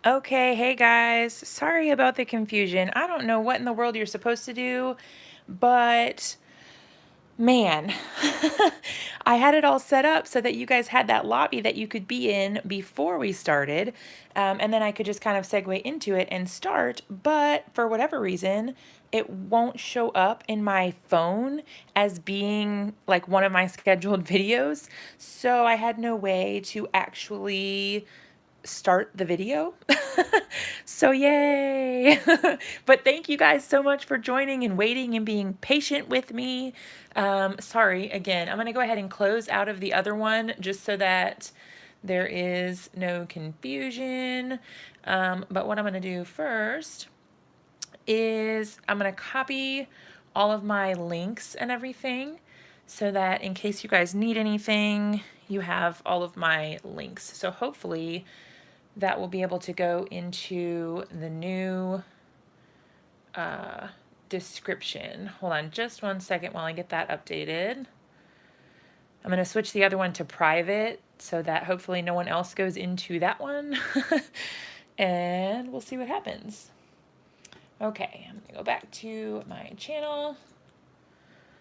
Okay, hey guys. Sorry about the confusion. I don't know what in the world you're supposed to do, but man, I had it all set up so that you guys had that lobby that you could be in before we started, and then I could just kind of segue into it and start. But for whatever reason, it won't show up in my phone as being like one of my scheduled videos. So I had no way to actually start the video. So yay. But thank you guys so much for joining and waiting and being patient with me. Sorry again, I'm gonna go ahead and close out of the other one just so that there is no confusion. But what I'm gonna do first is I'm gonna copy all of my links and everything so that in case you guys need anything, you have all of my links. So hopefully that will be able to go into the new description. Hold on just one second while I get that updated. I'm going to switch the other one to private so that hopefully no one else goes into that one. And we'll see what happens. Okay, I'm going to go back to my channel.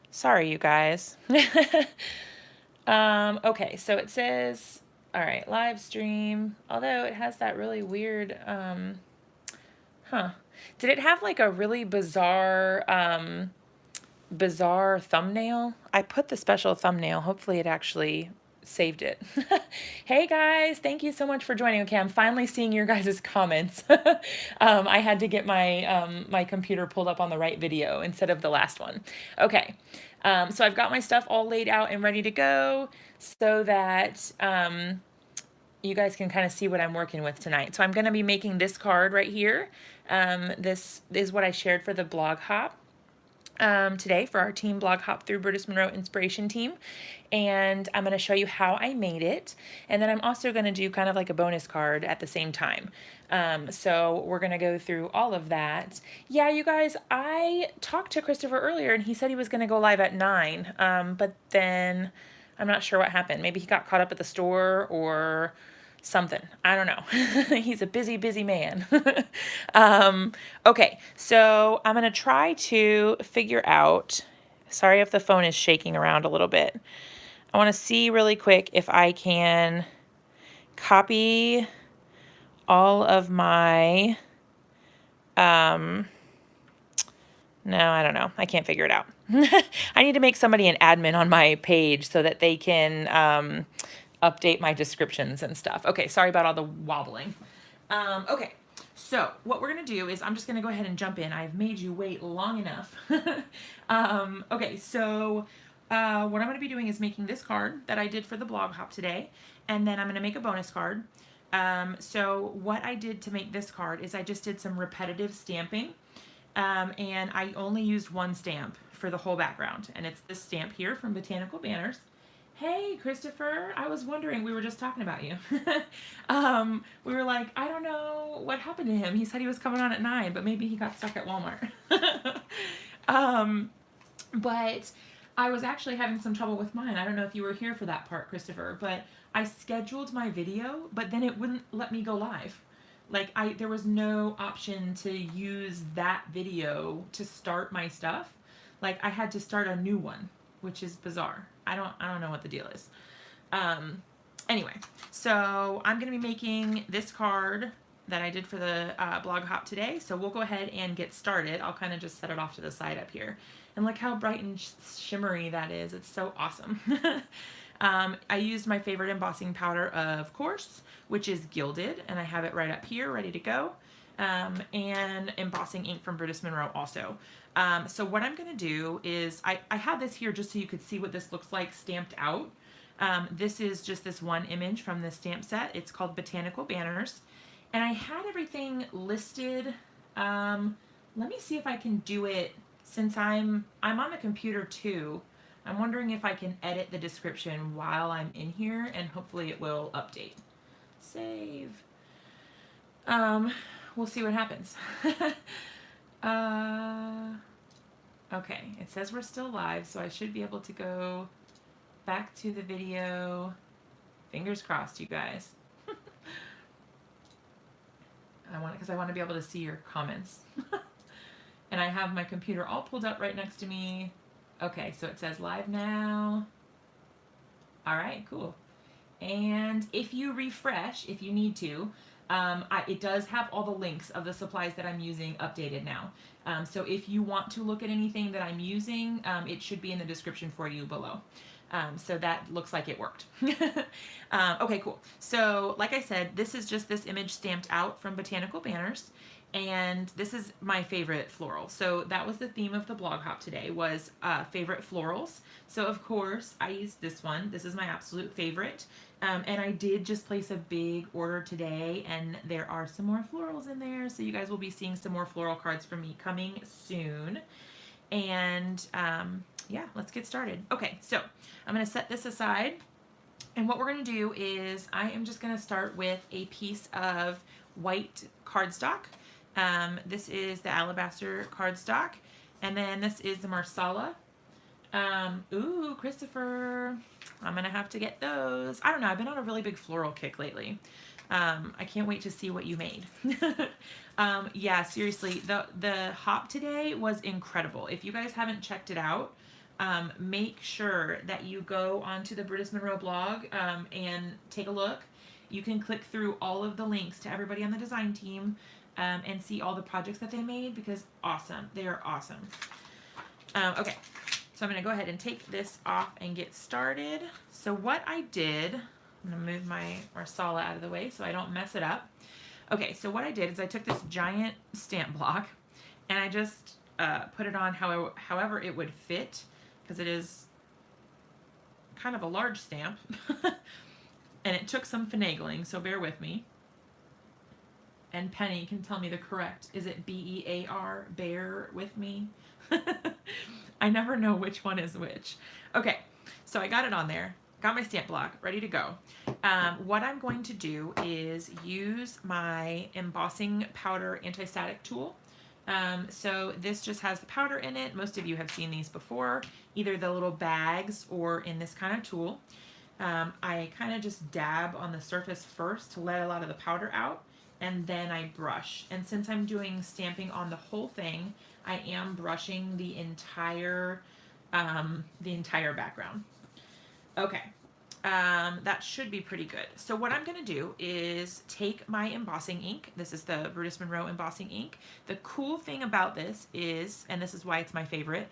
Sorry, you guys. Okay, so it says, all right, live stream, although it has that really weird, did it have like a really bizarre, bizarre thumbnail? I put the special thumbnail. Hopefully it actually saved it. Hey guys, thank you so much for joining. Okay, I'm finally seeing your guys' comments. I had to get my my computer pulled up on the right video instead of the last one. Okay, so I've got my stuff all laid out and ready to go so that you guys can kind of see what I'm working with tonight. So I'm going to be making this card right here. This is what I shared for the blog hop today for our team blog hop through Brutus Monroe inspiration team. And I'm going to show you how I made it. And then I'm also going to do kind of like a bonus card at the same time. So we're going to go through all of that. Yeah, you guys, I talked to Christopher earlier and he said he was going to go live at 9. But then I'm not sure what happened. Maybe he got caught up at the store or something. I don't know. He's a busy, busy man. Okay, so I'm going to try to figure out, sorry if the phone is shaking around a little bit. I want to see really quick if I can copy all of my, no, I don't know. I can't figure it out. I need to make somebody an admin on my page so that they can update my descriptions and stuff. Okay, sorry about all the wobbling. Okay, so what we're going to do is I'm just going to go ahead and jump in. I've made you wait long enough. Okay, so what I'm going to be doing is making this card that I did for the blog hop today, and then I'm going to make a bonus card. So what I did to make this card is I just did some repetitive stamping, and I only used one stamp for the whole background, and it's this stamp here from Botanical Banners. Hey, Christopher, I was wondering, we were just talking about you. We were like, I don't know what happened to him. He said he was coming on at 9, but maybe he got stuck at Walmart. But I was actually having some trouble with mine. I don't know if you were here for that part, Christopher, but I scheduled my video, but then it wouldn't let me go live. Like there was no option to use that video to start my stuff. Like I had to start a new one, which is bizarre. I don't know what the deal is. Anyway, so I'm going to be making this card that I did for the blog hop today. So we'll go ahead and get started. I'll kind of just set it off to the side up here. And look how bright and shimmery that is. It's so awesome. I used my favorite embossing powder, of course, which is Gilded, and I have it right up here, ready to go. And embossing ink from Brutus Monroe also. So what I'm going to do is, I have this here just so you could see what this looks like stamped out. This is just this one image from the stamp set. It's called Botanical Banners. And I had everything listed. Let me see if I can do it since I'm on the computer too. I'm wondering if I can edit the description while I'm in here, and hopefully it will update. Save. We'll see what happens. Okay, it says we're still live, so I should be able to go back to the video. Fingers crossed, you guys. I want because I want to be able to see your comments. And I have my computer all pulled up right next to me. Okay, so it says live now. All right, cool. And if you refresh, if you need to, it does have all the links of the supplies that I'm using updated now. So if you want to look at anything that I'm using, it should be in the description for you below. So that looks like it worked. Okay, cool. So like I said, this is just this image stamped out from Botanical Banners. And this is my favorite floral. So that was the theme of the blog hop today, was favorite florals. So of course I used this one. This is my absolute favorite. And I did just place a big order today, and there are some more florals in there. So you guys will be seeing some more floral cards from me coming soon. And yeah, let's get started. Okay, so I'm gonna set this aside. And what we're gonna do is I am just gonna start with a piece of white cardstock. This is the alabaster cardstock, and then this is the Marsala. Ooh, Christopher, I'm gonna have to get those. I don't know, I've been on a really big floral kick lately. I can't wait to see what you made. Yeah, seriously, the hop today was incredible. If you guys haven't checked it out, make sure that you go onto the Brutus Monroe blog and take a look. You can click through all of the links to everybody on the design team and see all the projects that they made, because awesome. They are awesome. Okay, so I'm going to go ahead and take this off and get started. So what I did, I'm going to move my Marsala out of the way so I don't mess it up. Okay, so what I did is I took this giant stamp block and I just put it on however it would fit, because it is kind of a large stamp. And it took some finagling, so bear with me. And Penny can tell me the correct. Is it B-E-A-R? Bear with me? I never know which one is which. Okay, so I got it on there. Got my stamp block ready to go. What I'm going to do is use my embossing powder anti-static tool. So this just has the powder in it. Most of you have seen these before, either the little bags or in this kind of tool. I kind of just dab on the surface first to let a lot of the powder out, and then I brush. And since I'm doing stamping on the whole thing, I am brushing the entire background. Okay, that should be pretty good. So what I'm gonna do is take my embossing ink. This is the Brutus Monroe embossing ink. The cool thing about this is, and this is why it's my favorite,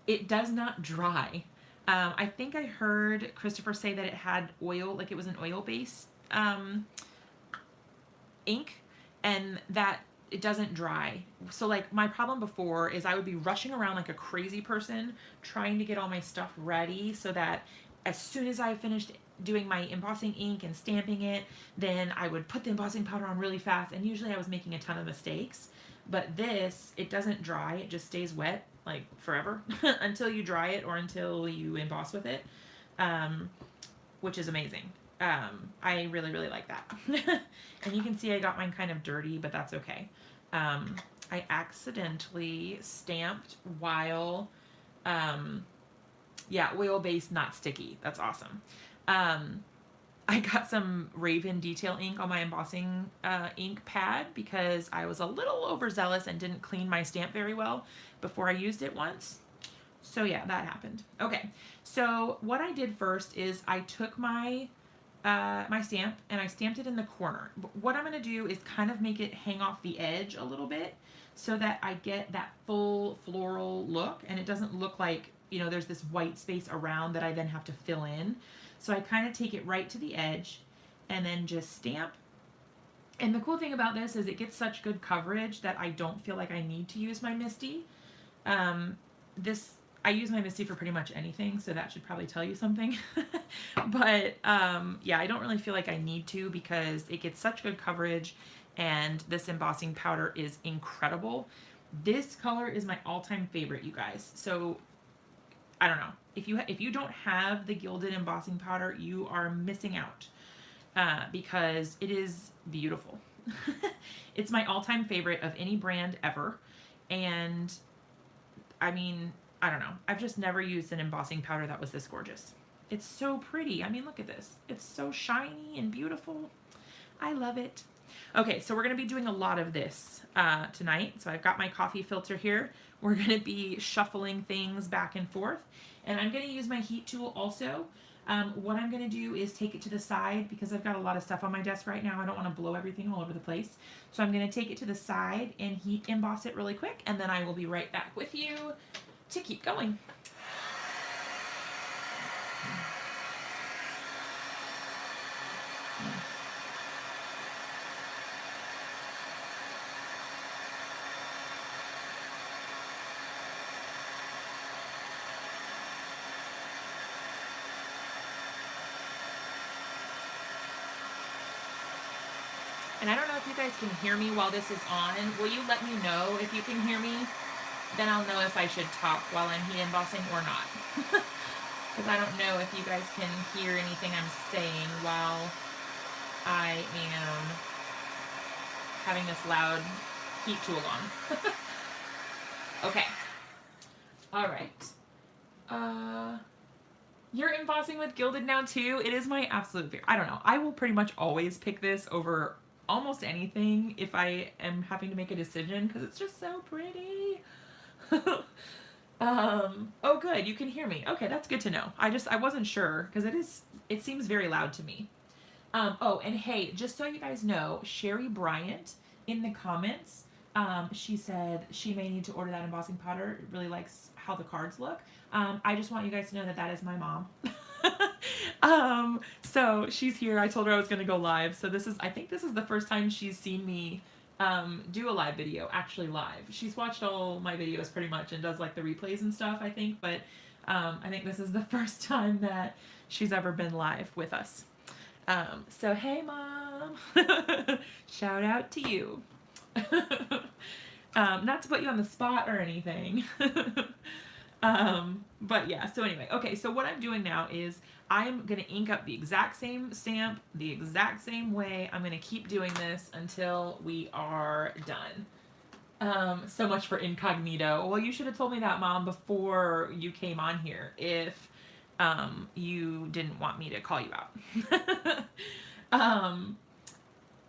it does not dry. I think I heard Christopher say that it had oil, like it was an oil-based ink, and that it doesn't dry. So like my problem before is I would be rushing around like a crazy person trying to get all my stuff ready so that as soon as I finished doing my embossing ink and stamping it, then I would put the embossing powder on really fast, and usually I was making a ton of mistakes. But this, it doesn't dry, it just stays wet like forever until you dry it or until you emboss with it, which is amazing. I really, really like that. And you can see I got mine kind of dirty, but that's okay. I accidentally stamped while, yeah, oil-based, not sticky. That's awesome. I got some Raven detail ink on my embossing ink pad because I was a little overzealous and didn't clean my stamp very well before I used it once. So yeah, that happened. Okay, so what I did first is I took my my stamp and I stamped it in the corner. What I'm going to do is kind of make it hang off the edge a little bit so that I get that full floral look, and it doesn't look like, you know, there's this white space around that I then have to fill in. So I kind of take it right to the edge and then just stamp. And the cool thing about this is it gets such good coverage that I don't feel like I need to use my MISTI. I use my MISTI for pretty much anything, so that should probably tell you something. But yeah, I don't really feel like I need to because it gets such good coverage, and this embossing powder is incredible. This color is my all-time favorite, you guys. So I don't know. If you don't have the gilded embossing powder, you are missing out because it is beautiful. It's my all-time favorite of any brand ever. And I mean, I don't know. I've just never used an embossing powder that was this gorgeous. It's so pretty. I mean, look at this. It's so shiny and beautiful. I love it. Okay, so we're going to be doing a lot of this tonight. So I've got my coffee filter here. We're going to be shuffling things back and forth. And I'm going to use my heat tool also. What I'm going to do is take it to the side because I've got a lot of stuff on my desk right now. I don't want to blow everything all over the place. So I'm going to take it to the side and heat emboss it really quick. And then I will be right back with you to keep going. And I don't know if you guys can hear me while this is on. Will you let me know if you can hear me? Then I'll know if I should talk while I'm heat embossing or not. Because I don't know if you guys can hear anything I'm saying while I am having this loud heat tool on. Okay. All right. You're embossing with Gilded now too? It is my absolute favorite. I don't know. I will pretty much always pick this over almost anything if I am having to make a decision because it's just so pretty. Oh good, you can hear me. Okay, that's good to know. I wasn't sure because it seems very loud to me. Oh, and hey, just so you guys know, Sherry Bryant in the comments, she said she may need to order that embossing powder. Really likes how the cards look. I just want you guys to know that that is my mom. So she's here. I told her I was going to go live. So I think this is the first time she's seen me do a live video, actually live. She's watched all my videos pretty much and does like the replays and stuff, I think. But I think this is the first time that she's ever been live with us. So hey mom, shout out to you. Not to put you on the spot or anything. But yeah, so anyway, okay, so what I'm doing now is I'm going to ink up the exact same stamp, the exact same way. I'm going to keep doing this until we are done. So much for incognito. Well, you should have told me that, Mom, before you came on here if you didn't want me to call you out.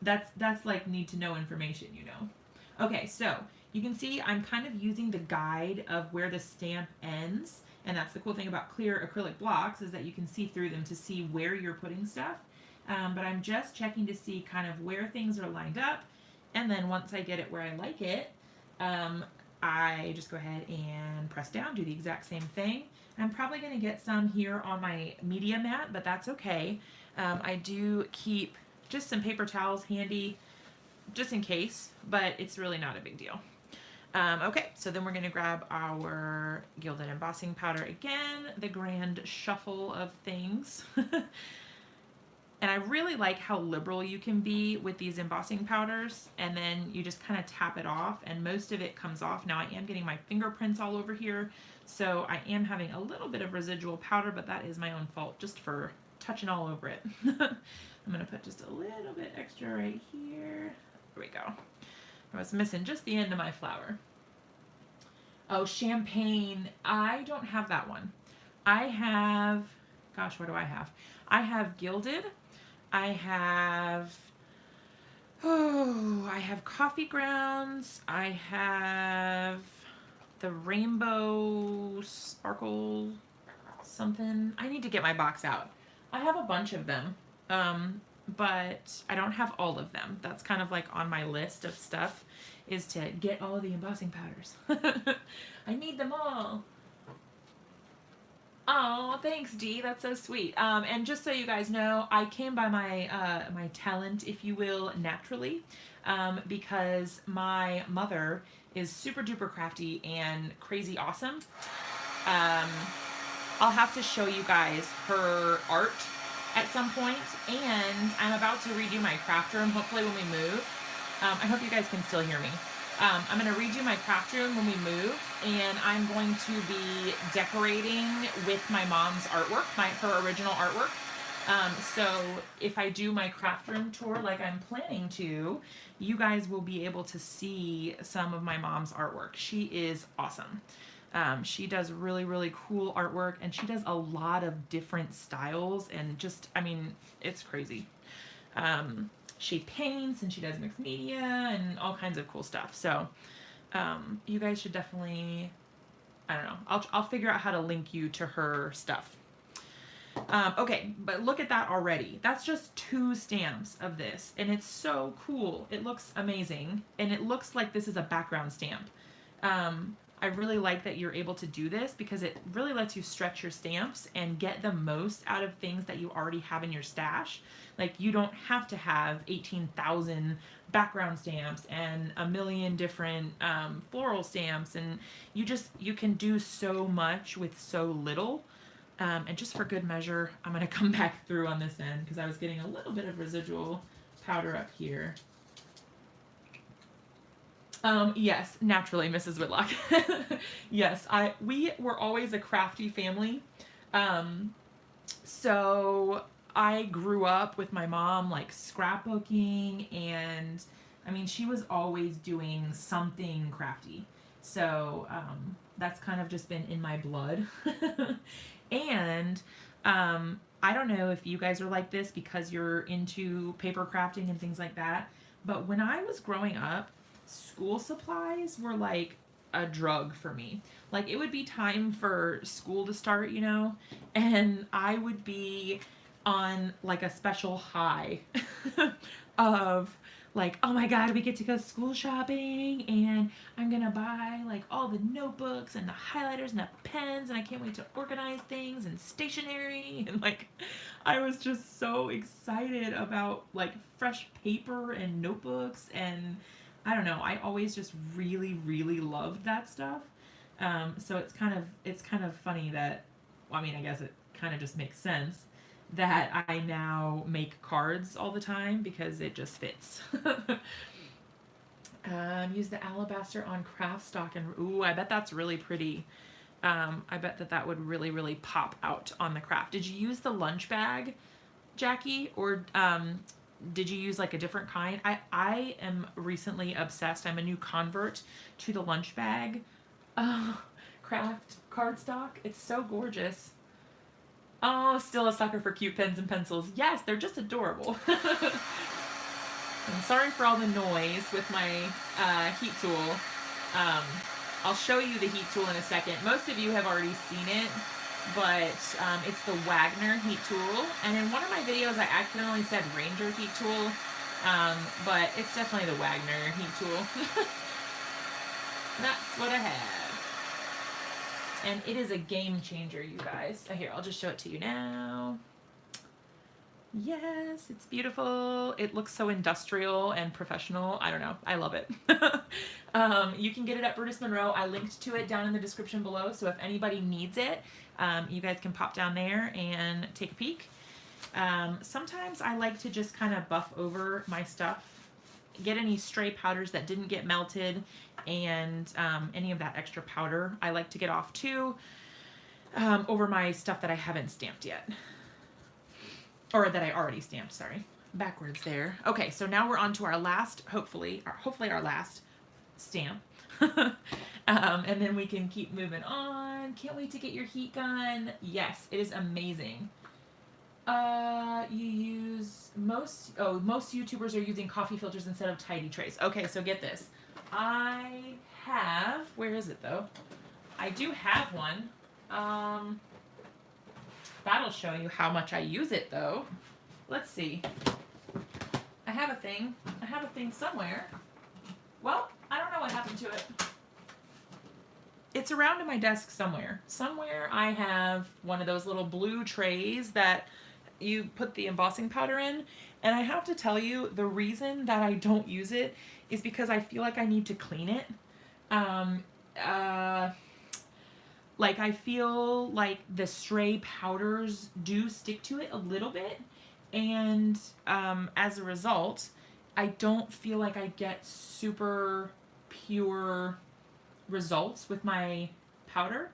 That's like need to know information, you know. Okay, so you can see I'm kind of using the guide of where the stamp ends, and that's the cool thing about clear acrylic blocks is that you can see through them to see where you're putting stuff. But I'm just checking to see kind of where things are lined up, and then once I get it where I like it, I just go ahead and press down, do the exact same thing. I'm probably going to get some here on my media mat, but that's okay. I do keep just some paper towels handy just in case, but it's really not a big deal. Okay, so then we're going to grab our Gilded Embossing Powder again, the grand shuffle of things. And I really like how liberal you can be with these embossing powders, and then you just kind of tap it off, and most of it comes off. Now I am getting my fingerprints all over here, so I am having a little bit of residual powder, but that is my own fault just for touching all over it. I'm going to put just a little bit extra right here. There we go. I was missing just the end of my flower. Oh, champagne. I don't have that one. I have, gosh, what do I have? I have Gilded. I have coffee grounds. I have the rainbow sparkle something. I need to get my box out. I have a bunch of them. But I don't have all of them. That's kind of like on my list of stuff is to get all of the embossing powders. I need them all. Oh, thanks, Dee. That's so sweet. And just so you guys know, I came by my my talent, if you will, naturally, because my mother is super duper crafty and crazy awesome. I'll have to show you guys her art at some point, and I'm about to redo my craft room, hopefully when we move. I hope you guys can still hear me. I'm going to redo my craft room when we move, and I'm going to be decorating with my mom's artwork, her original artwork. So if I do my craft room tour like I'm planning to, you guys will be able to see some of my mom's artwork. She is awesome. She does really, really cool artwork, and she does a lot of different styles, and just, I mean, it's crazy. she paints and she does mixed media and all kinds of cool stuff. So you guys should definitely, I don't know, I'll figure out how to link you to her stuff. Okay, but look at that already. That's just 2 stamps of this, and it's so cool. It looks amazing, and it looks like this is a background stamp. I really like that you're able to do this because it really lets you stretch your stamps and get the most out of things that you already have in your stash. Like, you don't have to have 18,000 background stamps and a million different floral stamps, and you can do so much with so little. And just for good measure, I'm going to come back through on this end because I was getting a little bit of residual powder up here. Yes, naturally, Mrs. Whitlock. Yes, we were always a crafty family. So I grew up with my mom like scrapbooking, and I mean, she was always doing something crafty. So that's kind of just been in my blood. And I don't know if you guys are like this because you're into paper crafting and things like that, but when I was growing up, school supplies were like a drug for me. Like, it would be time for school to start, you know, and I would be on like a special high of like, oh my god, we get to go school shopping and I'm gonna buy like all the notebooks and the highlighters and the pens, and I can't wait to organize things and stationery, and like I was just so excited about like fresh paper and notebooks, and I don't know, I always just really loved that stuff. So it's kind of funny that, well, I mean, I guess it kind of just makes sense that I now make cards all the time because it just fits. Use the alabaster on craft stock, and ooh, I bet that's really pretty. I bet that would really pop out on the craft. Did you use the lunch bag, Jackie, or did you use like a different kind? I am recently obsessed. I'm a new convert to the lunch bag craft cardstock. It's so gorgeous. Oh, still a sucker for cute pens and pencils. Yes, they're just adorable. I'm sorry for all the noise with my heat tool. I'll show you the heat tool in a second. Most of you have already seen it, but it's the Wagner heat tool. And in one of my videos, I accidentally said Ranger heat tool, but it's definitely the Wagner heat tool. That's what I have. And it is a game changer, you guys. Here, I'll just show it to you now. Yes, it's beautiful. It looks so industrial and professional. I don't know. I love it. You can get it at Brutus Monroe. I linked to it down in the description below, so if anybody needs it, you guys can pop down there and take a peek. Sometimes I like to just kind of buff over my stuff, get any stray powders that didn't get melted, and any of that extra powder I like to get off too, over my stuff that I haven't stamped yet. Or that I already stamped, sorry. Backwards there. Okay, so now we're on to our last, hopefully our last stamp. And then we can keep moving on. Can't wait to get your heat gun. Yes, it is amazing. You use most YouTubers are using coffee filters instead of tidy trays. Okay, so get this. I have, where is it though? I do have one. That'll show you how much I use it though. Let's see. I have a thing somewhere. Well, I don't know what happened to it. It's around in my desk somewhere. Somewhere I have one of those little blue trays that you put the embossing powder in, and I have to tell you, the reason that I don't use it is because I feel like I need to clean it. Like, I feel like the stray powders do stick to it a little bit, and as a result, I don't feel like I get super pure results with my powder.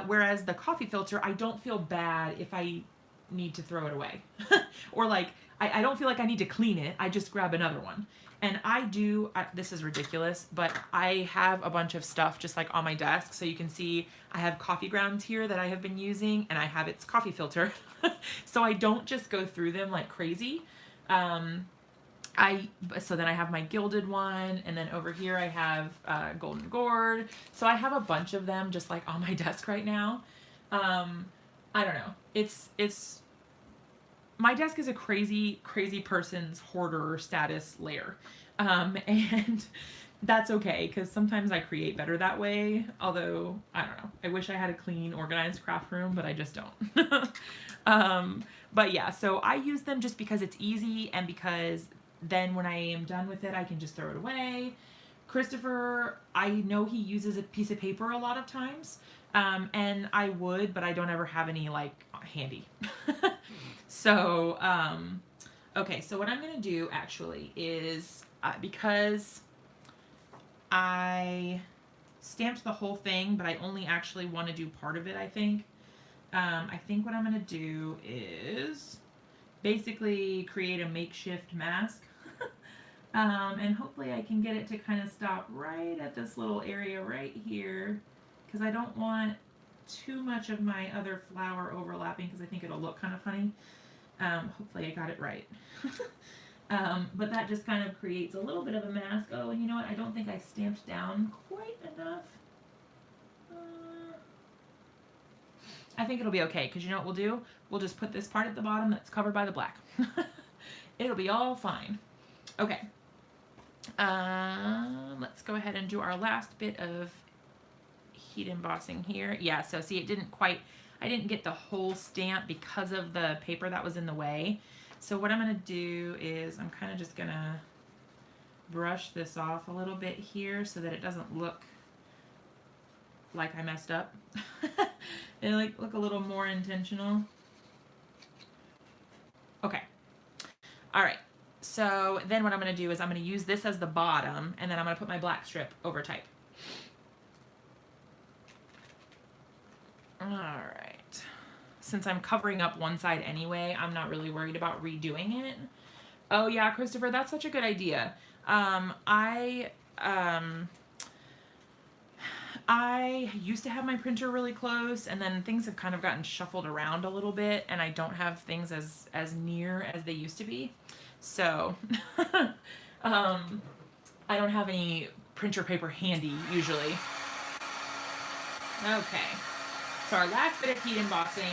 Whereas the coffee filter, I don't feel bad if I need to throw it away. Or like, I don't feel like I need to clean it. I just grab another one. And I do, this is ridiculous, but I have a bunch of stuff just like on my desk. So you can see I have coffee grounds here that I have been using, and I have its coffee filter. So I don't just go through them like crazy. So then I have my gilded one, and then over here I have golden gourd. So I have a bunch of them just like on my desk right now. Um, I don't know. It's my desk is a crazy person's hoarder status layer, and that's okay because sometimes I create better that way. Although I don't know, I wish I had a clean, organized craft room, but I just don't. But yeah, so I use them just because it's easy and because then when I am done with it, I can just throw it away. Christopher, I know he uses a piece of paper a lot of times, and I would, but I don't ever have any like handy. So, okay, so what I'm gonna do actually is because I stamped the whole thing, but I only actually want to do part of it, I think what I'm going to do is basically create a makeshift mask. And hopefully I can get it to kind of stop right at this little area right here because I don't want too much of my other flower overlapping because I think it'll look kind of funny. Hopefully I got it right. But that just kind of creates a little bit of a mask. Oh, and you know what? I don't think I stamped down quite enough. I think it'll be okay because you know what we'll do? We'll just put this part at the bottom that's covered by the black. It'll be all fine. Okay. Let's go ahead and do our last bit of heat embossing here. Yeah, so see, I didn't get the whole stamp because of the paper that was in the way. So what I'm going to do is I'm kind of just going to brush this off a little bit here so that it doesn't look like I messed up. It'll look a little more intentional. Okay. All right. So then what I'm going to do is I'm going to use this as the bottom, and then I'm going to put my black strip over type. All right. Since I'm covering up one side anyway, I'm not really worried about redoing it. Oh yeah, Christopher, that's such a good idea. I used to have my printer really close, and then things have kind of gotten shuffled around a little bit, and I don't have things as near as they used to be. So, I don't have any printer paper handy usually. Okay, so our last bit of heat embossing.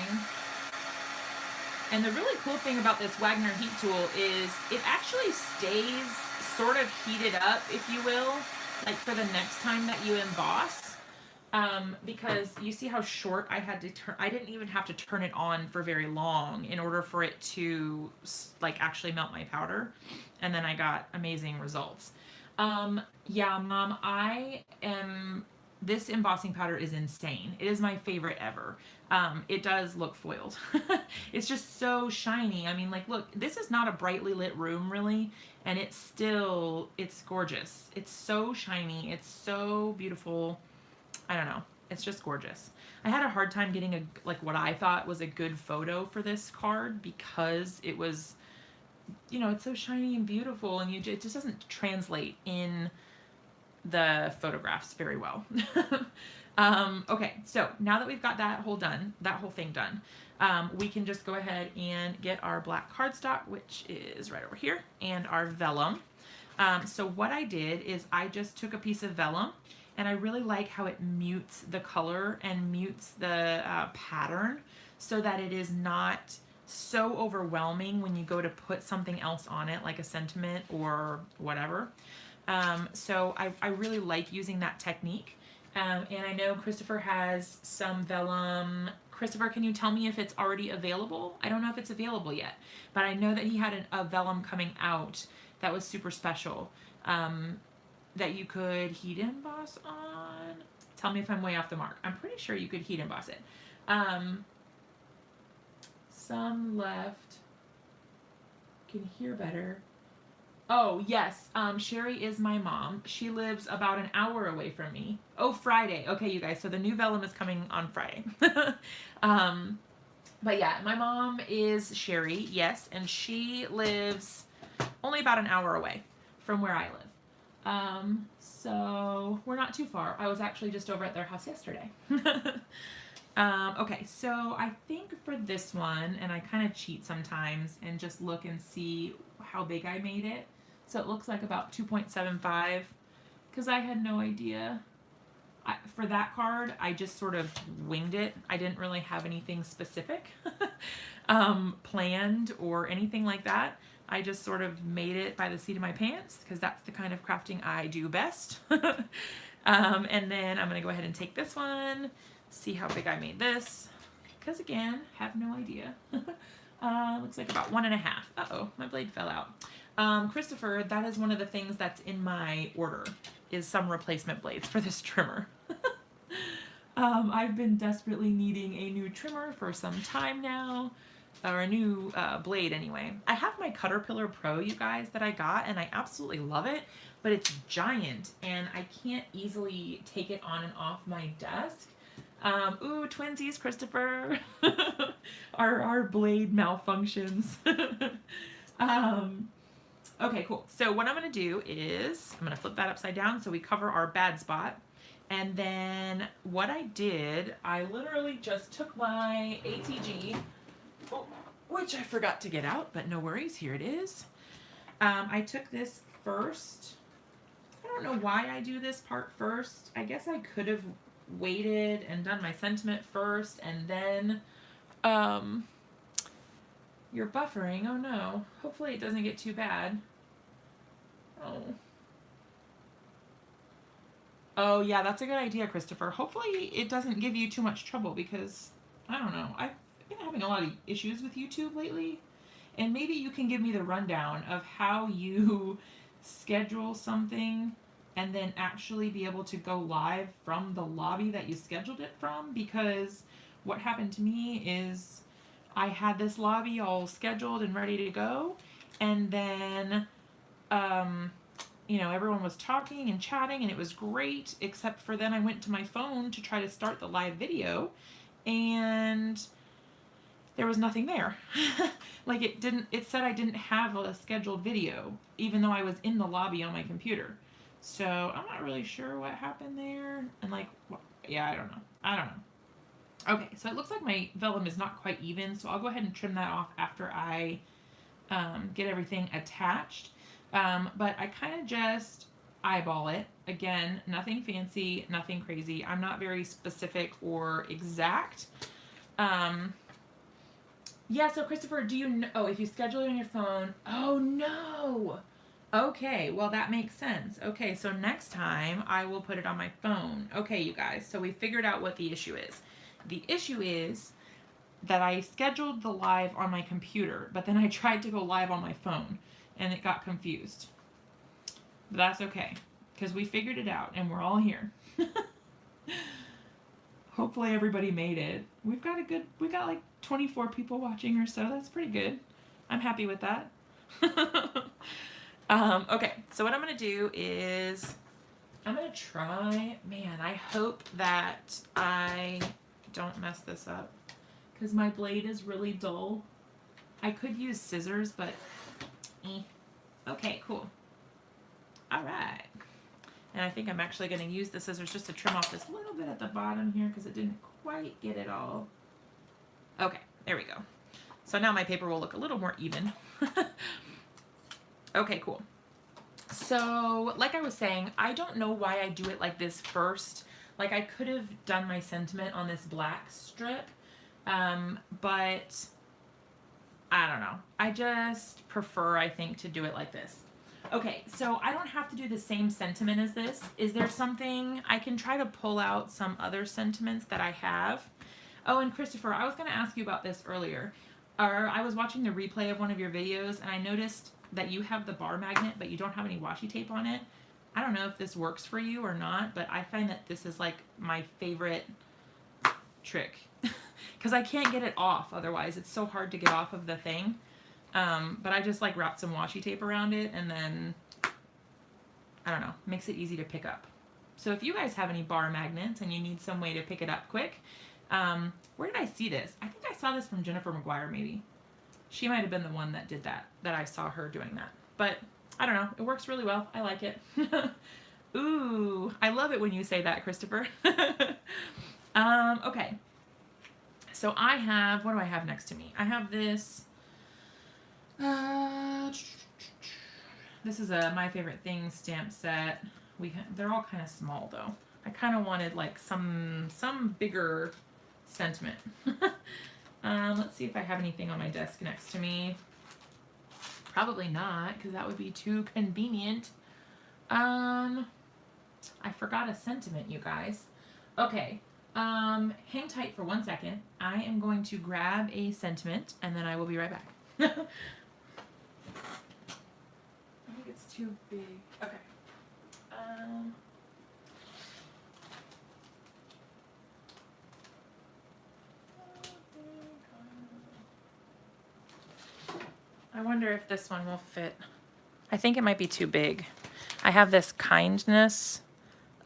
And the really cool thing about this Wagner heat tool is it actually stays sort of heated up, if you will, like for the next time that you emboss. Because you see how short I had to turn, I didn't even have to turn it on for very long in order for it to like actually melt my powder. And then I got amazing results. Yeah, Mom, this embossing powder is insane. It is my favorite ever. It does look foiled. It's just so shiny. I mean, like, look, this is not a brightly lit room really, and it's gorgeous. It's so shiny. It's so beautiful. I don't know. It's just gorgeous. I had a hard time getting what I thought was a good photo for this card because it was, it's so shiny and beautiful, and it just doesn't translate in the photographs very well. Okay, so now that we've got that whole thing done, we can just go ahead and get our black cardstock, which is right over here, and our vellum. So what I did is I just took a piece of vellum, and I really like how it mutes the color and mutes the pattern so that it is not so overwhelming when you go to put something else on it, like a sentiment or whatever. So I really like using that technique. And I know Christopher has some vellum. Christopher, can you tell me if it's already available? I don't know if it's available yet, but I know that he had a vellum coming out that was super special that you could heat emboss on. Tell me if I'm way off the mark. I'm pretty sure you could heat emboss it. Some left. Can hear better. Oh, yes. Sherry is my mom. She lives about an hour away from me. Oh, Friday. Okay, you guys. So the new vellum is coming on Friday. But yeah, my mom is Sherry, yes, and she lives only about an hour away from where I live. So we're not too far. I was actually just over at their house yesterday. Okay, so I think for this one, and I kind of cheat sometimes and just look and see how big I made it. So it looks like about 2.75 because I had no idea. For that card, I just sort of winged it. I didn't really have anything specific planned or anything like that. I just sort of made it by the seat of my pants because that's the kind of crafting I do best. And then I'm going to go ahead and take this one, see how big I made this, because again, have no idea. Looks like about 1.5. Uh-oh, my blade fell out. Christopher, that is one of the things that's in my order, is some replacement blades for this trimmer. I've been desperately needing a new trimmer for some time now, or a new blade anyway. I have my Caterpillar Pro, you guys, that I got, and I absolutely love it, but it's giant, and I can't easily take it on and off my desk. Ooh, twinsies, Christopher. our blade malfunctions. Okay, cool. So what I'm going to do is, I'm going to flip that upside down so we cover our bad spot. And then what I did, I literally just took my ATG, which I forgot to get out, but no worries, here it is. I took this first. I don't know why I do this part first. I guess I could have waited and done my sentiment first and then, you're buffering, oh no. Hopefully it doesn't get too bad. Oh yeah, that's a good idea, Christopher. Hopefully it doesn't give you too much trouble because, I don't know, I've been having a lot of issues with YouTube lately. And maybe you can give me the rundown of how you schedule something and then actually be able to go live from the lobby that you scheduled it from, because what happened to me is I had this lobby all scheduled and ready to go, and then everyone was talking and chatting and it was great, except for then I went to my phone to try to start the live video and there was nothing there. Like it said I didn't have a scheduled video, even though I was in the lobby on my computer. So I'm not really sure what happened there. And I don't know. Okay, so it looks like my vellum is not quite even, so I'll go ahead and trim that off after I get everything attached. But I kind of just eyeball it. Again, nothing fancy, nothing crazy. I'm not very specific or exact. Yeah, so Christopher, do you know, if you schedule it on your phone, oh no! Okay, well that makes sense. Okay, so next time I will put it on my phone. Okay, you guys, so we figured out what the issue is. The issue is that I scheduled the live on my computer, but then I tried to go live on my phone, and it got confused. But that's okay, because we figured it out, and we're all here. Hopefully everybody made it. We got like 24 people watching or so. That's pretty good. I'm happy with that. Okay, so what I'm going to do is I'm going to try, man, I hope that I don't mess this up because my blade is really dull. I could use scissors, but okay, cool. All right. And I think I'm actually going to use the scissors just to trim off this little bit at the bottom here because it didn't quite get it all. Okay, there we go. So now my paper will look a little more even. Okay, cool. So like I was saying, I don't know why I do it like this first. Like I could have done my sentiment on this black strip, but I don't know. I just prefer, I think, to do it like this. Okay, so I don't have to do the same sentiment as this. Is there something, I can try to pull out some other sentiments that I have. Oh, and Christopher, I was going to ask you about this earlier. I was watching the replay of one of your videos, and I noticed that you have the bar magnet, but you don't have any washi tape on it. I don't know if this works for you or not, but I find that this is like my favorite trick. Because I can't get it off otherwise. It's so hard to get off of the thing. But I just like wrapped some washi tape around it and then, I don't know, makes it easy to pick up. So if you guys have any bar magnets and you need some way to pick it up quick, where did I see this? I think I saw this from Jennifer McGuire maybe. She might have been the one that did that I saw her doing that. But I don't know, it works really well. I like it. Ooh, I love it when you say that, Christopher. Okay. So I have, what do I have next to me? I have this, This is a My Favorite Things stamp set. They're all kind of small though. I kind of wanted like some bigger sentiment. Let's see if I have anything on my desk next to me. Probably not, because that would be too convenient. I forgot a sentiment, you guys. Okay. Hang tight for 1 second. I am going to grab a sentiment, and then I will be right back. I think it's too big. Okay. I wonder if this one will fit. I think it might be too big. I have this kindness.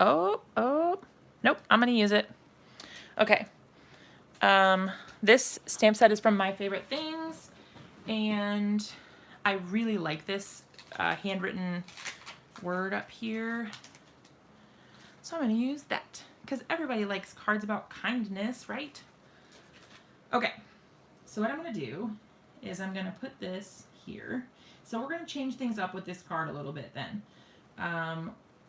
Oh, nope, I'm gonna use it. Okay. This stamp set is from My Favorite Things, and I really like this handwritten word up here. So I'm gonna use that, because everybody likes cards about kindness, right? Okay, so what I'm gonna do is I'm gonna put this here. So we're gonna change things up with this card a little bit then.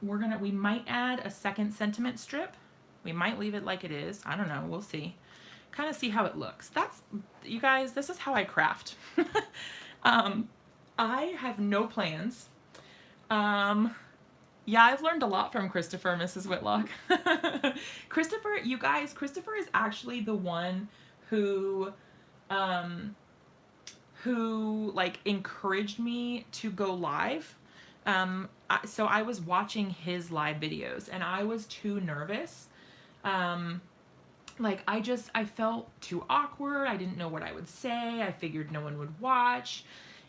We might add a second sentiment strip. We might leave it like it is. I don't know, we'll see. Kind of see how it looks. You guys, this is how I craft. I have no plans. Yeah, I've learned a lot from Christopher, Mrs. Whitlock. Christopher, you guys, Christopher is actually the one who like encouraged me to go live. So I was watching his live videos and I was too nervous. Like I felt too awkward. I didn't know what I would say. I figured no one would watch.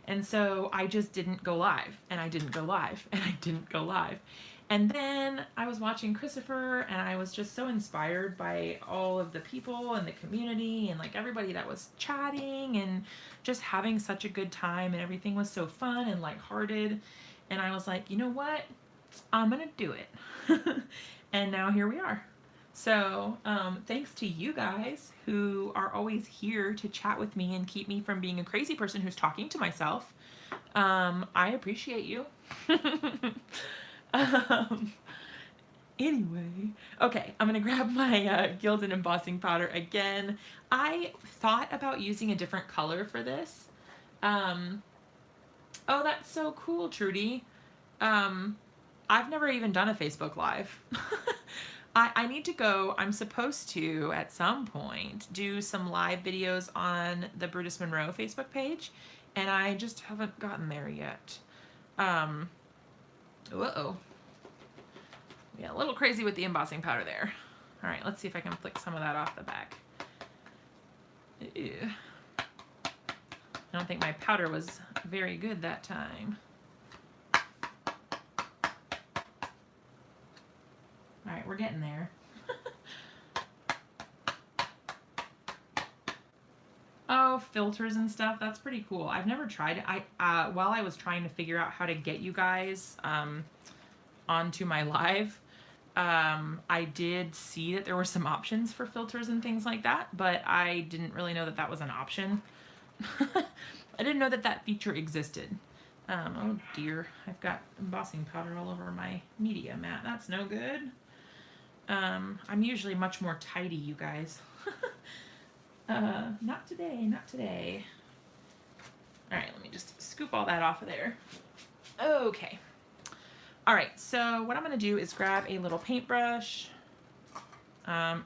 And so I just didn't go live, and I didn't go live, and I didn't go live. And then I was watching Christopher, and I was just so inspired by all of the people and the community and like everybody that was chatting and just having such a good time, and everything was so fun and lighthearted. And I was like, you know what? I'm gonna do it. And now here we are. So thanks to you guys who are always here to chat with me and keep me from being a crazy person who's talking to myself. I appreciate you. Anyway, okay, I'm gonna grab my gilded embossing powder again. I thought about using a different color for this. Oh, that's so cool, Trudy. I've never even done a Facebook Live. I need to go. I'm supposed to, at some point, do some live videos on the Brutus Monroe Facebook page, and I just haven't gotten there yet. Uh-oh. Yeah, a little crazy with the embossing powder there. All right, let's see if I can flick some of that off the back. Ew. I don't think my powder was very good that time. All right, we're getting there. Oh, filters and stuff. That's pretty cool. I've never tried it. While I was trying to figure out how to get you guys onto my live, I did see that there were some options for filters and things like that, but I didn't really know that that was an option. I didn't know that that feature existed. Oh dear, I've got embossing powder all over my media mat. That's no good. I'm usually much more tidy, you guys. Not today, not today. All right, let me just scoop all that off of there. Okay. All right, so what I'm gonna do is grab a little paintbrush.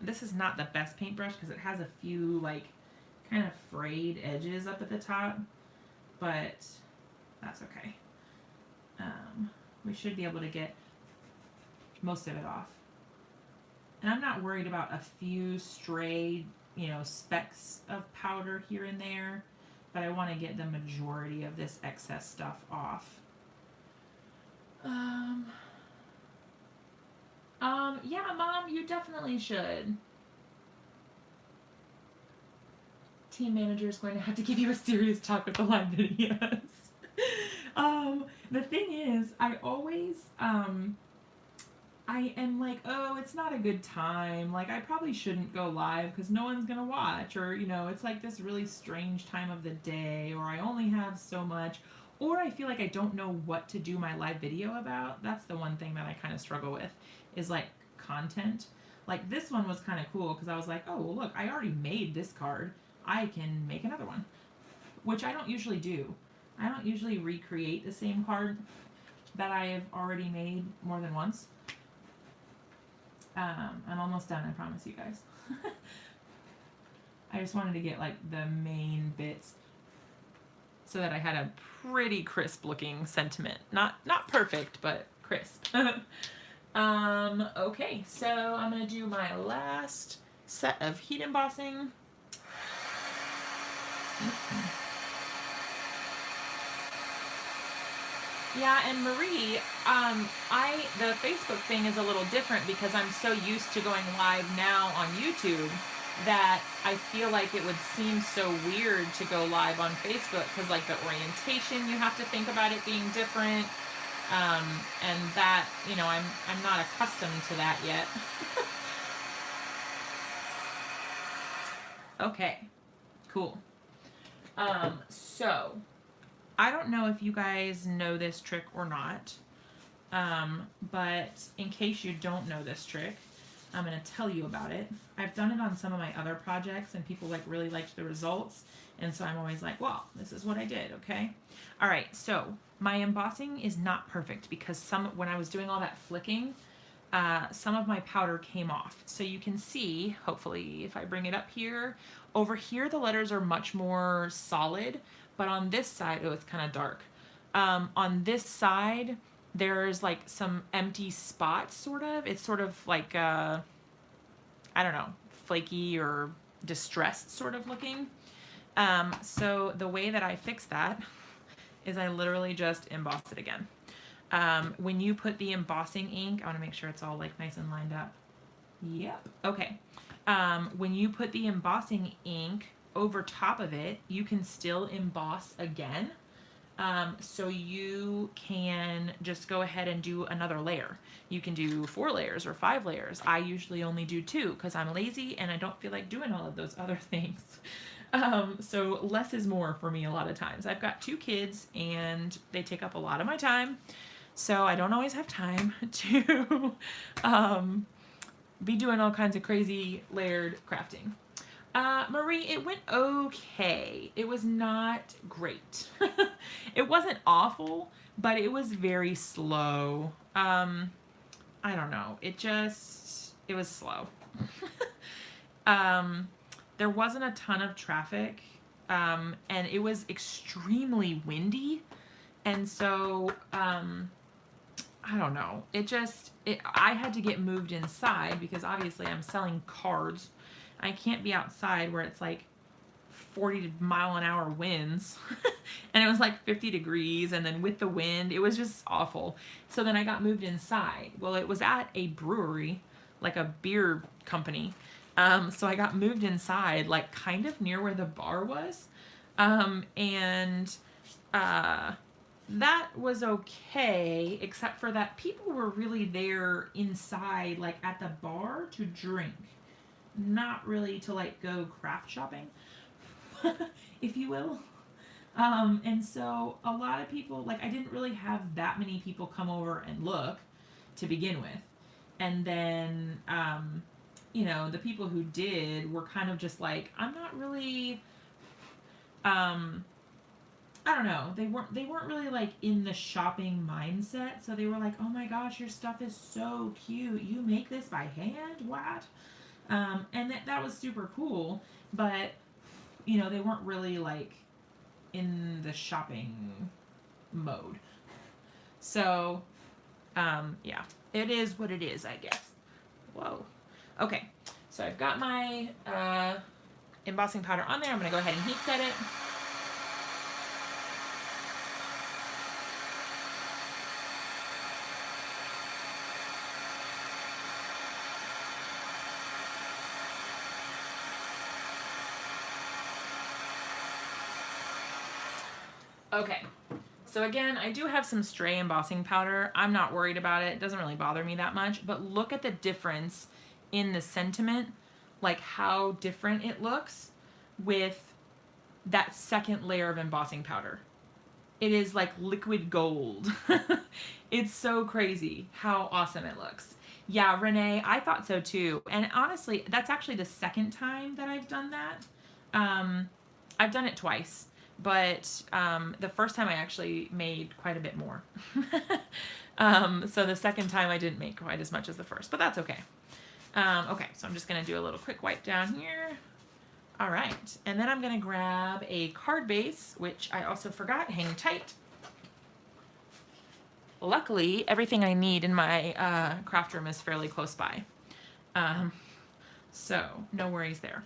This is not the best paintbrush because it has a few like kind of frayed edges up at the top, but that's okay. We should be able to get most of it off. And I'm not worried about a few stray, specks of powder here and there, but I want to get the majority of this excess stuff off. Yeah, Mom, you definitely should. Team manager is going to have to give you a serious talk with the live videos. The thing is, I always, I am like, oh, it's not a good time. Like, I probably shouldn't go live because no one's going to watch. Or, it's like this really strange time of the day. Or I only have so much. or I feel like I don't know what to do my live video about. That's the one thing that I kind of struggle with, is like content. Like this one was kind of cool because I was like, oh, well, look, I already made this card. I can make another one, which I don't usually do. I don't usually recreate the same card that I have already made more than once. I'm almost done, I promise you guys. I just wanted to get like the main bits so that I had a pretty crisp looking sentiment. Not perfect, but crisp. Okay, so I'm gonna do my last set of heat embossing. Yeah, and Marie, the Facebook thing is a little different because I'm so used to going live now on YouTube that I feel like it would seem so weird to go live on Facebook because like the orientation, you have to think about it being different, and that, you know, I'm not accustomed to that yet. Okay, cool. So I don't know if you guys know this trick or not, but in case you don't know this trick, I'm going to tell you about it. I've done it on some of my other projects and people like really liked the results, and so I'm always like, well, this is what I did, okay? All right, so my embossing is not perfect because when I was doing all that flicking, some of my powder came off. So you can see, hopefully, if I bring it up here, over here the letters are much more solid, but on this side, oh, it's kind of dark. On this side, there's like some empty spots, sort of. It's sort of like, I don't know, flaky or distressed sort of looking. So the way that I fix that is I literally just emboss it again. When you put the embossing ink, I want to make sure it's all like nice and lined up. Yep. Okay. When you put the embossing ink over top of it, you can still emboss again. So you can just go ahead and do another layer. You can do 4 layers or 5 layers. I usually only do 2 because I'm lazy and I don't feel like doing all of those other things. So less is more for me a lot of times. I've got 2 kids and they take up a lot of my time. So I don't always have time to be doing all kinds of crazy layered crafting. Marie, it went okay. It was not great. It wasn't awful, but it was very slow. I don't know. It was slow. There wasn't a ton of traffic, and it was extremely windy. And so, I don't know. I had to get moved inside because obviously I'm selling cards. I can't be outside where it's like 40 mile an hour winds and it was like 50 degrees, and then with the wind it was just awful. So then I got moved inside. Well, it was at a brewery, like a beer company, so I got moved inside, like kind of near where the bar was, and that was okay, except for that people were really there inside, like at the bar to drink, not really to like go craft shopping, if you will. And so a lot of people, like I didn't really have that many people come over and look to begin with. And then, you know, the people who did were kind of just like, I'm not really, I don't know. They weren't really like in the shopping mindset. So they were like, "Oh my gosh, your stuff is so cute. You make this by hand? What?" And that was super cool, but you know, they weren't really like in the shopping mode. So, yeah, it is what it is, I guess. Whoa. Okay. So I've got my embossing powder on there. I'm going to go ahead and heat set it. Okay, so again, I do have some stray embossing powder. I'm not worried about it. It doesn't really bother me that much, but look at the difference in the sentiment, like how different it looks with that second layer of embossing powder. It is like liquid gold. It's so crazy how awesome it looks. Yeah, Renee, I thought so too. And honestly, that's actually the second time that I've done that. Um, I've done it twice, but the first time I actually made quite a bit more. So the second time I didn't make quite as much as the first, but that's okay. Okay, so I'm just going to do a little quick wipe down here. All right, and then I'm going to grab a card base, which I also forgot. Hang tight. Luckily, everything I need in my craft room is fairly close by. So no worries there.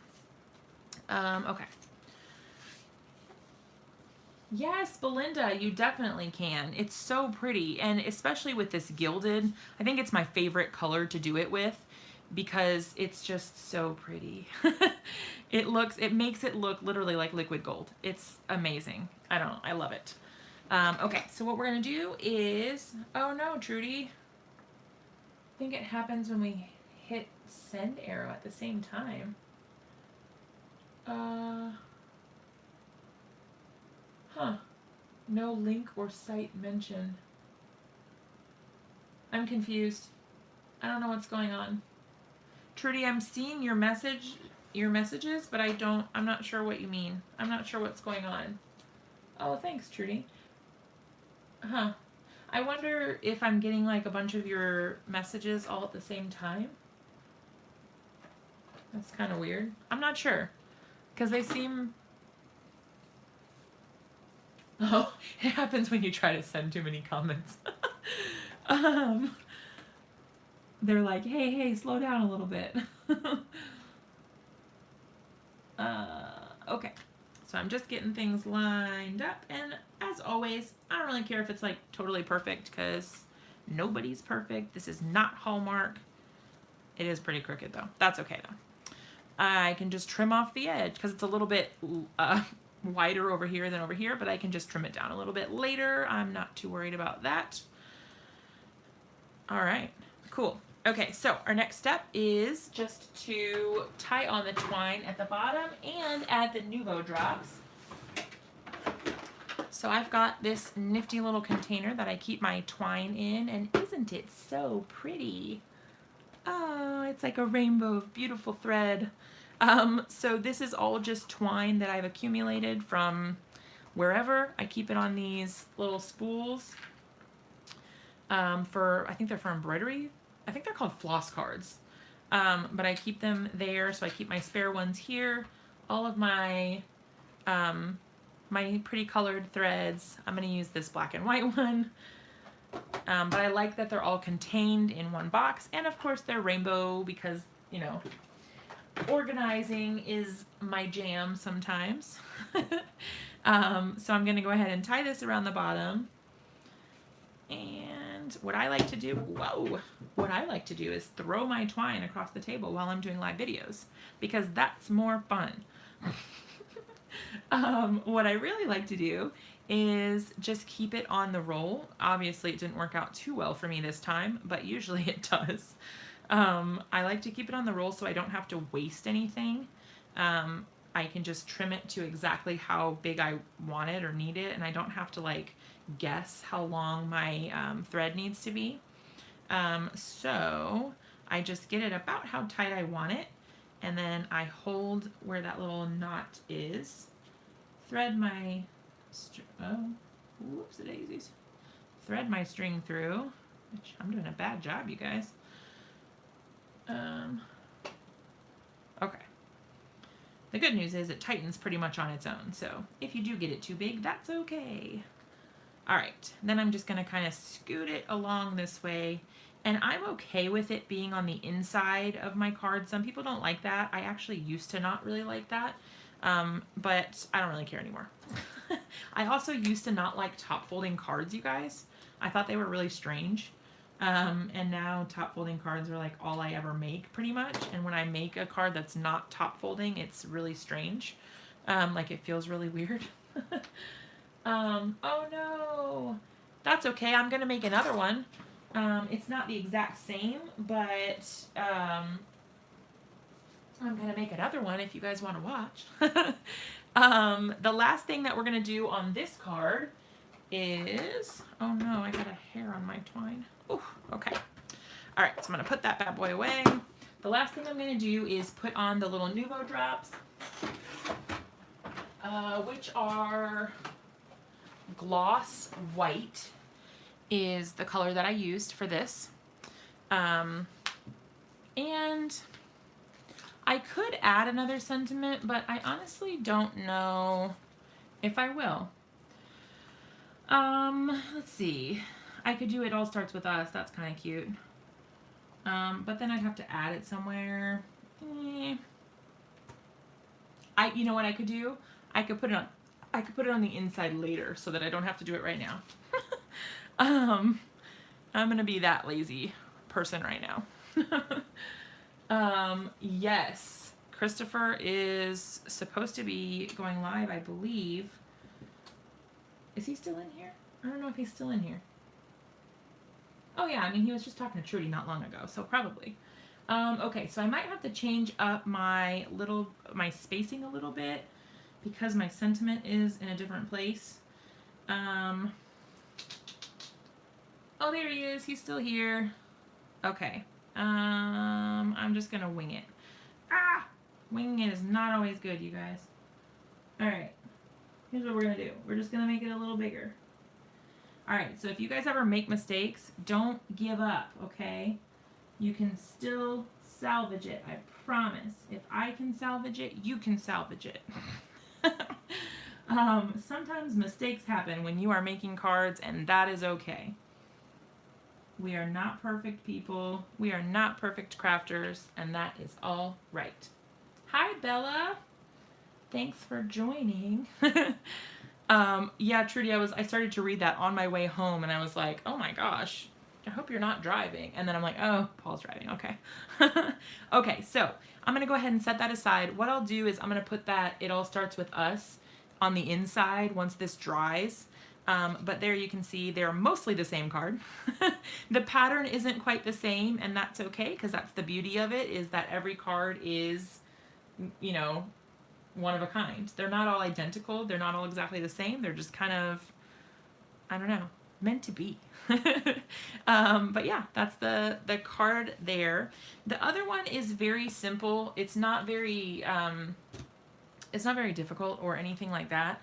Okay. Yes, Belinda, you definitely can. It's so pretty, and especially with this gilded, I think it's my favorite color to do it with because it's just so pretty. It makes it look literally like liquid gold. It's amazing. I love it. Okay, so what we're gonna do is, oh no, Trudy. I think it happens when we hit send arrow at the same time. Huh. No link or site mentioned. I'm confused. I don't know what's going on. Trudy, I'm seeing your messages, but I'm not sure what you mean. I'm not sure what's going on. Oh, thanks, Trudy. Huh. I wonder if I'm getting like a bunch of your messages all at the same time. That's kind of weird. I'm not sure. Because they seem... Oh, it happens when you try to send too many comments. They're like, hey, slow down a little bit. Okay. So I'm just getting things lined up. And as always, I don't really care if it's like totally perfect because nobody's perfect. This is not Hallmark. It is pretty crooked though. That's okay though. I can just trim off the edge because it's a little bit wider over here than over here, but I can just trim it down a little bit later. I'm not too worried about that. All right, cool. Okay, so our next step is just to tie on the twine at the bottom and add the Nuvo drops. So I've got this nifty little container that I keep my twine in, and isn't it so pretty? Oh, it's like a rainbow of beautiful thread. So this is all just twine that I've accumulated from wherever. I keep it on these little spools I think they're for embroidery. I think they're called floss cards. But I keep them there, so I keep my spare ones here. All of my my pretty colored threads. I'm going to use this black and white one. But I like that they're all contained in one box. And of course they're rainbow because, you know, organizing is my jam sometimes. So I'm going to go ahead and tie this around the bottom. And what I like to do is throw my twine across the table while I'm doing live videos because that's more fun. What I really like to do is just keep it on the roll. Obviously it didn't work out too well for me this time, but usually it does. I like to keep it on the roll so I don't have to waste anything. I can just trim it to exactly how big I want it or need it, and I don't have to like guess how long my thread needs to be. So I just get it about how tight I want it, and then I hold where that little knot is, thread my whoopsie-daisies, thread my string through, which I'm doing a bad job, you guys. Okay. The good news is it tightens pretty much on its own, so if you do get it too big, that's okay. All right, then I'm just gonna kind of scoot it along this way, and I'm okay with it being on the inside of my card. Some people don't like that. I actually used to not really like that, but I don't really care anymore. I also used to not like top folding cards, you guys. I thought they were really strange. And now top folding cards are like all I ever make pretty much. And when I make a card that's not top folding, it's really strange. Like it feels really weird. Oh no, that's okay. I'm going to make another one. It's not the exact same, but, I'm going to make another one if you guys want to watch. The last thing that we're going to do on this card is, oh no, I got a hair on my twine. Ooh, okay. All right, so I'm gonna put that bad boy away. The last thing I'm gonna do is put on the little Nuvo drops, which are gloss white is the color that I used for this. And I could add another sentiment, but I honestly don't know if I will. Let's see. I could do It All Starts With Us. That's kind of cute. But then I'd have to add it somewhere. You know what I could do? I could put it on the inside later so that I don't have to do it right now. I'm gonna be that lazy person right now. Yes, Christopher is supposed to be going live, I believe. Is he still in here? I don't know if he's still in here. Oh yeah, I mean, he was just talking to Trudy not long ago, so probably. Okay, so I might have to change up my spacing a little bit because my sentiment is in a different place. Oh, there he is. He's still here. Okay. I'm just gonna wing it. Winging it is not always good, you guys. Alright. Here's what we're gonna do. We're just gonna make it a little bigger. Alright, so if you guys ever make mistakes, don't give up, okay? You can still salvage it, I promise. If I can salvage it, you can salvage it. Sometimes mistakes happen when you are making cards, and that is okay. We are not perfect people. We are not perfect crafters, and that is all right. Hi, Bella. Thanks for joining. Yeah, Trudy, I started to read that on my way home, and I was like, oh my gosh, I hope you're not driving. And then I'm like, oh, Paul's driving. Okay. Okay, so I'm going to go ahead and set that aside. What I'll do is I'm going to put that It All Starts With Us on the inside once this dries. But there you can see they're mostly the same card. The pattern isn't quite the same, and that's okay, because that's the beauty of it, is that every card is, you know, one of a kind. They're not all identical. They're not all exactly the same. They're just kind of, I don't know, meant to be. But yeah, that's the card there. The other one is very simple. It's not very difficult or anything like that.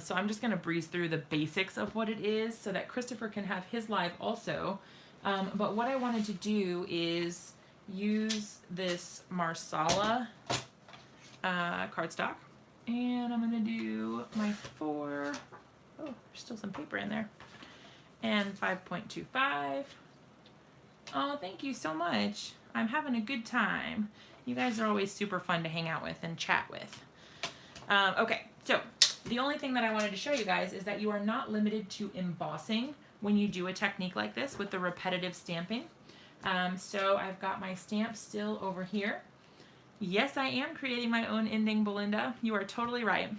So I'm just going to breeze through the basics of what it is so that Christopher can have his live also. But what I wanted to do is use this Marsala cardstock. And I'm going to do my 4, oh, there's still some paper in there, and 5.25. Oh, thank you so much. I'm having a good time. You guys are always super fun to hang out with and chat with. Okay, so the only thing that I wanted to show you guys is that you are not limited to embossing when you do a technique like this with the repetitive stamping. So I've got my stamp still over here. Yes, I am creating my own ending, Belinda. You are totally right.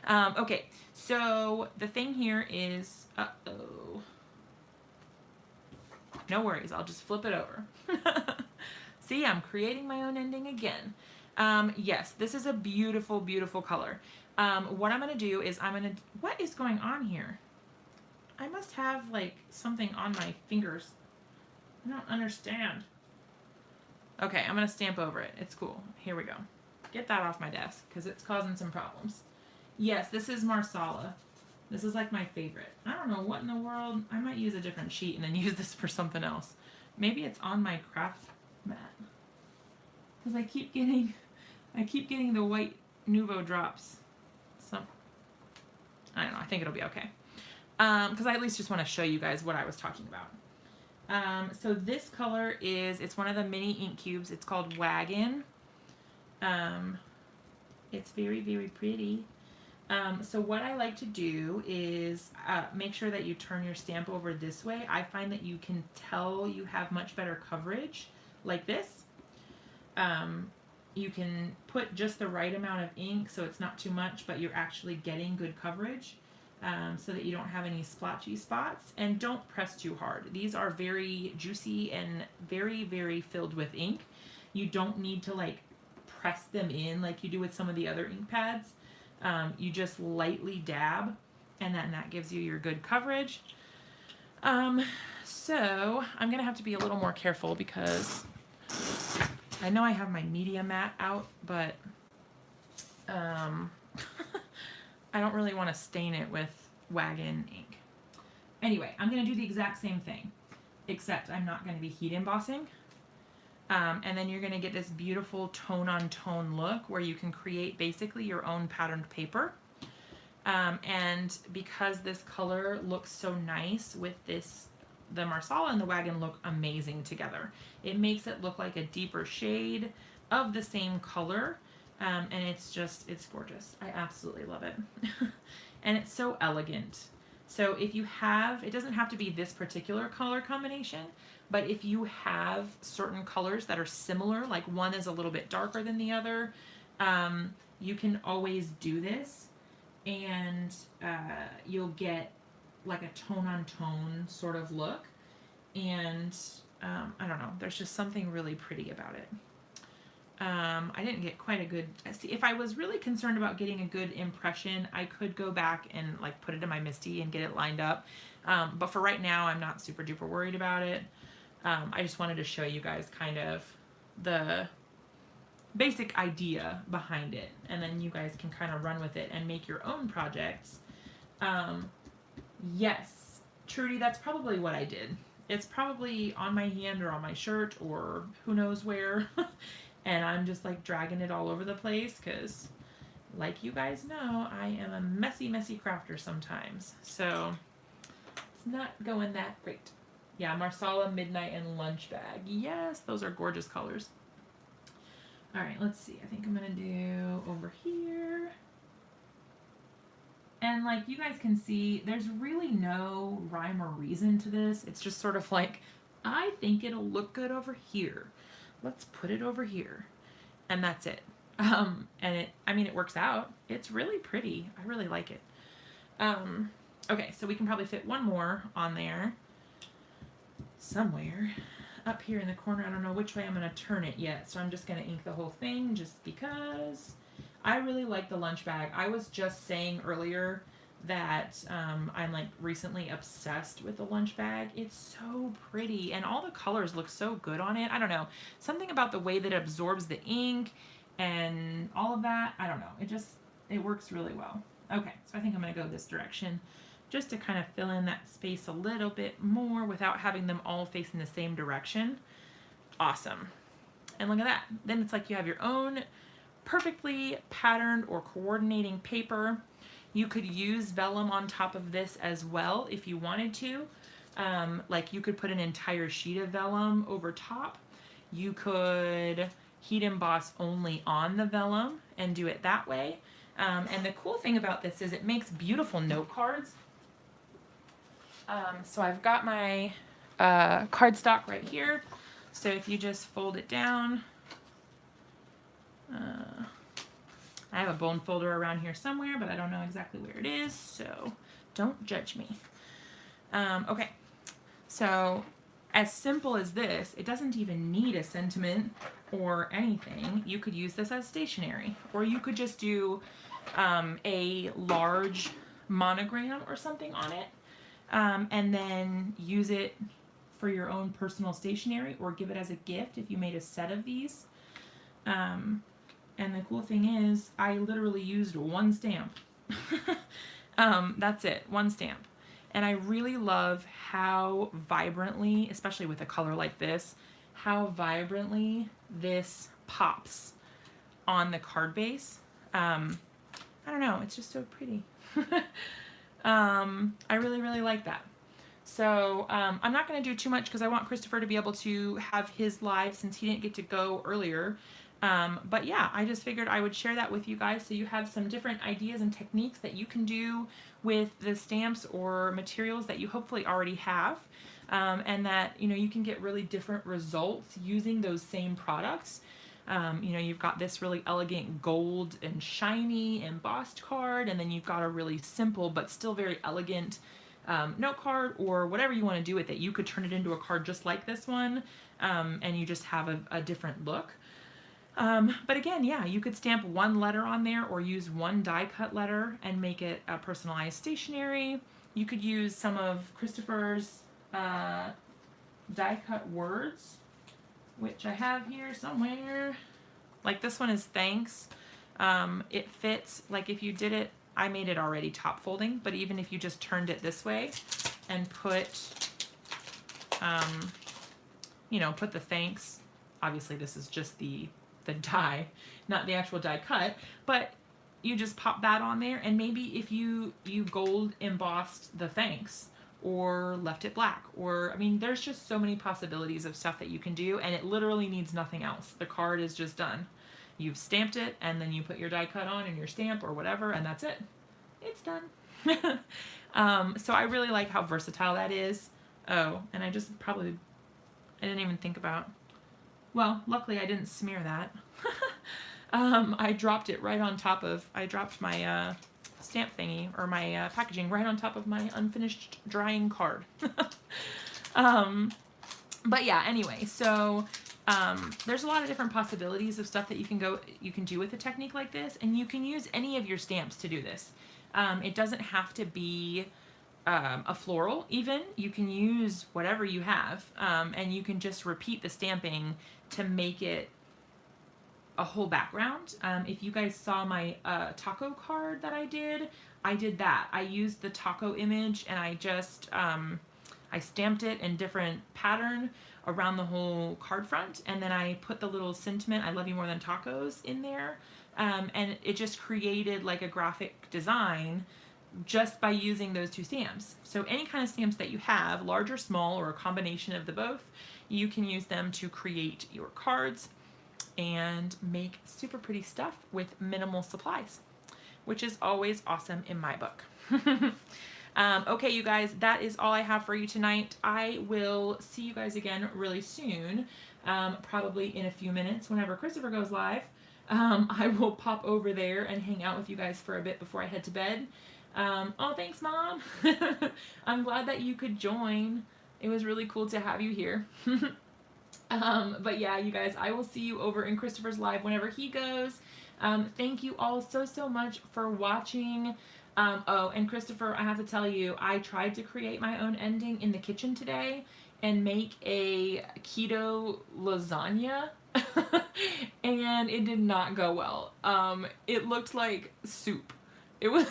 Okay, so the thing here is, uh-oh. No worries, I'll just flip it over. See, I'm creating my own ending again. Yes, this is a beautiful, beautiful color. What I'm going to do is what is going on here? I must have, like, something on my fingers. I don't understand. Okay, I'm going to stamp over it. It's cool. Here we go. Get that off my desk, because it's causing some problems. Yes, this is Marsala. This is, like, my favorite. I don't know what in the world. I might use a different sheet and then use this for something else. Maybe it's on my craft mat. Because I keep getting the white Nuvo drops. So, I don't know. I think it'll be okay. Because I at least just want to show you guys what I was talking about. So this color it's one of the mini ink cubes. It's called Wagon. It's very, very pretty. So what I like to do is make sure that you turn your stamp over this way. I find that you can tell you have much better coverage like this. You can put just the right amount of ink so it's not too much, but you're actually getting good coverage. So that you don't have any splotchy spots, and don't press too hard. These are very juicy and very, very filled with ink. You don't need to like press them in like you do with some of the other ink pads. You just lightly dab and then that gives you your good coverage. So I'm gonna have to be a little more careful because I know I have my media mat out, but I don't really want to stain it with wagon ink. Anyway, I'm gonna do the exact same thing, except I'm not gonna be heat embossing. And then you're gonna get this beautiful tone on tone look where you can create basically your own patterned paper. And because this color looks so nice with this, the Marsala and the wagon look amazing together. It makes it look like a deeper shade of the same color. And it's gorgeous. I absolutely love it. And it's so elegant. So if you have, it doesn't have to be this particular color combination, but if you have certain colors that are similar, like one is a little bit darker than the other, you can always do this, and you'll get like a tone on tone sort of look. And I don't know, there's just something really pretty about it. I didn't get quite a good, see, if I was really concerned about getting a good impression, I could go back and like put it in my Misty and get it lined up. But for right now, I'm not super duper worried about it. I just wanted to show you guys kind of the basic idea behind it, and then you guys can kind of run with it and make your own projects. Yes, Trudy, that's probably what I did. It's probably on my hand or on my shirt or who knows where. And I'm just like dragging it all over the place because, like you guys know, I am a messy, messy crafter sometimes. So it's not going that great. Yeah, Marsala, Midnight, and Lunch Bag. Yes, those are gorgeous colors. All right, let's see. I think I'm going to do over here. And like you guys can see, there's really no rhyme or reason to this. It's just sort of like, I think it'll look good over here. Let's put it over here. And that's it. And it works out. It's really pretty. I really like it. Okay, so we can probably fit one more on there somewhere up here in the corner. I don't know which way I'm going to turn it yet, so I'm just going to ink the whole thing just because I really like the lunch bag. I was just saying earlier that I'm like recently obsessed with the lunch bag. It's so pretty and all the colors look so good on it. I don't know, something about the way that it absorbs the ink and all of that, I don't know, it works really well. Okay, so I think I'm going to go this direction just to kind of fill in that space a little bit more without having them all facing the same direction. Awesome. And look at that, then it's like you have your own perfectly patterned or coordinating paper. You could use vellum on top of this as well if you wanted to. Like you could put an entire sheet of vellum over top. You could heat emboss only on the vellum and do it that way. And the cool thing about this is it makes beautiful note cards. So I've got my cardstock right here. So if you just fold it down, I have a bone folder around here somewhere, but I don't know exactly where it is, so don't judge me. Okay, so as simple as this, it doesn't even need a sentiment or anything. You could use this as stationery, or you could just do a large monogram or something on it, and then use it for your own personal stationery, or give it as a gift if you made a set of these. And the cool thing is, I literally used one stamp. That's it, one stamp. And I really love how vibrantly, especially with a color like this, how vibrantly this pops on the card base. I don't know, it's just so pretty. I really, really like that. So I'm not going to do too much because I want Christopher to be able to have his live since he didn't get to go earlier. But yeah, I just figured I would share that with you guys so you have some different ideas and techniques that you can do with the stamps or materials that you hopefully already have, and that you can get really different results using those same products. You've got this really elegant gold and shiny embossed card, and then you've got a really simple but still very elegant note card, or whatever you want to do with it. You could turn it into a card just like this one, and you just have a different look. But again, yeah, you could stamp one letter on there or use one die cut letter and make it a personalized stationery. You could use some of Christopher's die cut words, which I have here somewhere. Like this one is thanks. It fits, like if you did it, I made it already top folding, but even if you just turned it this way and put, put the thanks, obviously this is just the die, not the actual die cut, but you just pop that on there, and maybe if you gold embossed the thanks or left it black, or I mean there's just so many possibilities of stuff that you can do, and it literally needs nothing else. The card is just done. You've stamped it, and then you put your die cut on and your stamp or whatever, and that's it. It's done. So I really like how versatile that is. Oh, and I didn't even think about, well, luckily I didn't smear that. I dropped it right on top of, I dropped my stamp thingy, or my packaging right on top of my unfinished drying card. But yeah, anyway, so there's a lot of different possibilities of stuff that you can do with a technique like this, and you can use any of your stamps to do this. It doesn't have to be a floral even. You can use whatever you have, and you can just repeat the stamping to make it a whole background. If you guys saw my taco card that I did that. I used the taco image, and I just I stamped it in different pattern around the whole card front, and then I put the little sentiment, I love you more than tacos, in there, and it just created like a graphic design just by using those two stamps. So any kind of stamps that you have, large or small, or a combination of the both, you can use them to create your cards and make super pretty stuff with minimal supplies, which is always awesome in my book. Okay, you guys, that is all I have for you tonight. I will see you guys again really soon, probably in a few minutes whenever Christopher goes live. I will pop over there and hang out with you guys for a bit before I head to bed. Oh, thanks, Mom. I'm glad that you could join. It was really cool to have you here. But yeah, you guys, I will see you over in Christopher's live whenever he goes. Thank you all so much for watching. Oh, and Christopher, I have to tell you, I tried to create my own ending in the kitchen today and make a keto lasagna, and it did not go well. It looked like soup. It was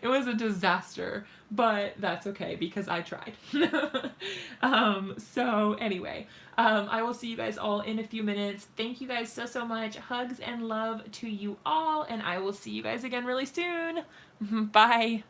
it was a disaster, but that's okay because I tried. So anyway, I will see you guys all in a few minutes. Thank you guys so much. Hugs and love to you all, and I will see you guys again really soon. Bye.